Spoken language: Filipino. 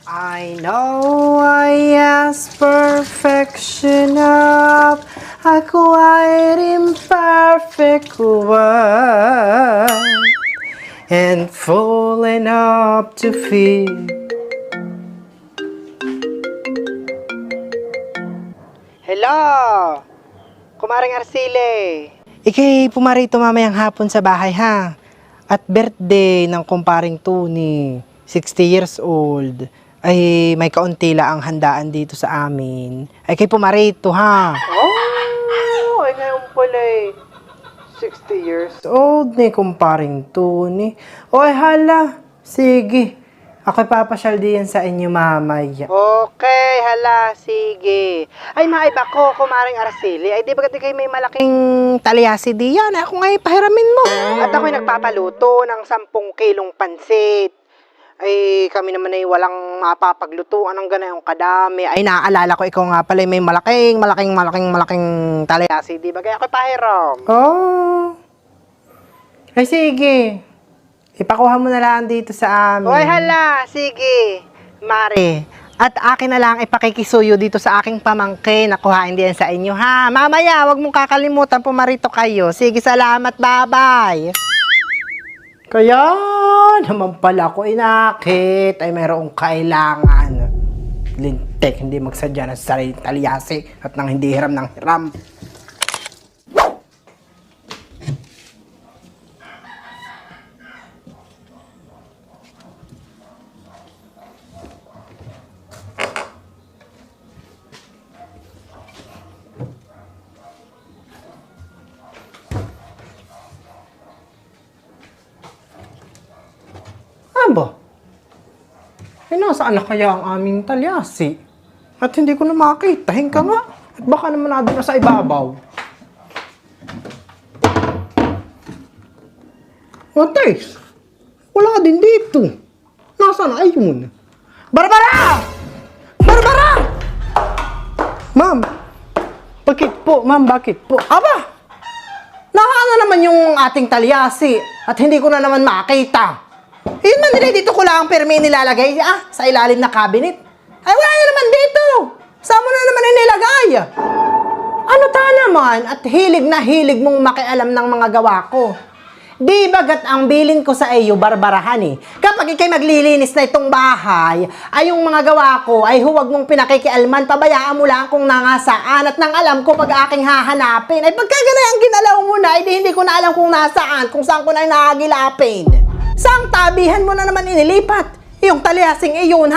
I know I ask perfection of a quite imperfect world and full enough to feel. Hello! Kumaring Arcile. Ikay pumarito mamayang hapon sa bahay ha. At birthday ng kumparing Tony, 60 years old. Ay may kaunti la ang handaan dito sa amin. Ay kay pumarito ha. Oh, ay ngayon pala 60 years old ni kumparing Tony. Oy hala, sige. Ako'y papasyal diyan sa inyo mamaya. Okay, hala, sige. Ay, maiba ko, kumaring Araceli. Ay, di ba kayo may malaking talyasi diyan? Ako nga pahiramin mo. At ako'y nagpapaluto ng 10 kilong pansit. Ay, kami naman ay walang mapapaglutuan ng ganayong kadami. Ay, naaalala ko, ikaw nga pala may malaking talyasi. Di ba kaya ako'y pahiram? Oh. Ay, sige. Ipakuha mo na lang dito sa amin. Hoy, hala! Sige, Mare. At akin na lang ipakikisuyo dito sa aking pamangkin. Nakuhain din sa inyo, ha? Mamaya, wag mong kakalimutan, pumarito kayo. Sige, salamat, bye-bye. Kaya naman pala ko inakit. Ay, mayroong kailangan. Lintek, hindi magsadya ng sariling talyasi at nang hindi hiram ng hiram. Aba, ay nasaan na kaya ang aming talyasi? At hindi ko na makita. Hinga nga. At baka naman na sa ibabaw. Otes, wala din dito. Nasaan na ayun? Barbara! Barbara! Ma'am, bakit po? Ma'am, bakit po? Aba! Nakaan na naman yung ating talyasi at hindi ko na naman makita. Yun man nila dito ko lang ang permi nilalagay sa ilalim na cabinet. Ay wala na naman dito. Saan mo na naman nilagay? Ano ta naman at hilig na hilig mong makialam ng mga gawa ko. Di bagat ang bilin ko sa iyo, Barbarahan eh. Kapag ikay maglilinis na itong bahay, ay yung mga gawa ko ay huwag mong pinakikialman, pabayaan mo lang kung nangasaan at nang alam ko pag aking hahanapin. Ay pagka ganay ang ginalaw mo na, ay hindi ko na alam kung nasaan, kung saan ko na nahagilapin. Saang tabihan mo na naman inilipat? Yung talyasing iyon, ha?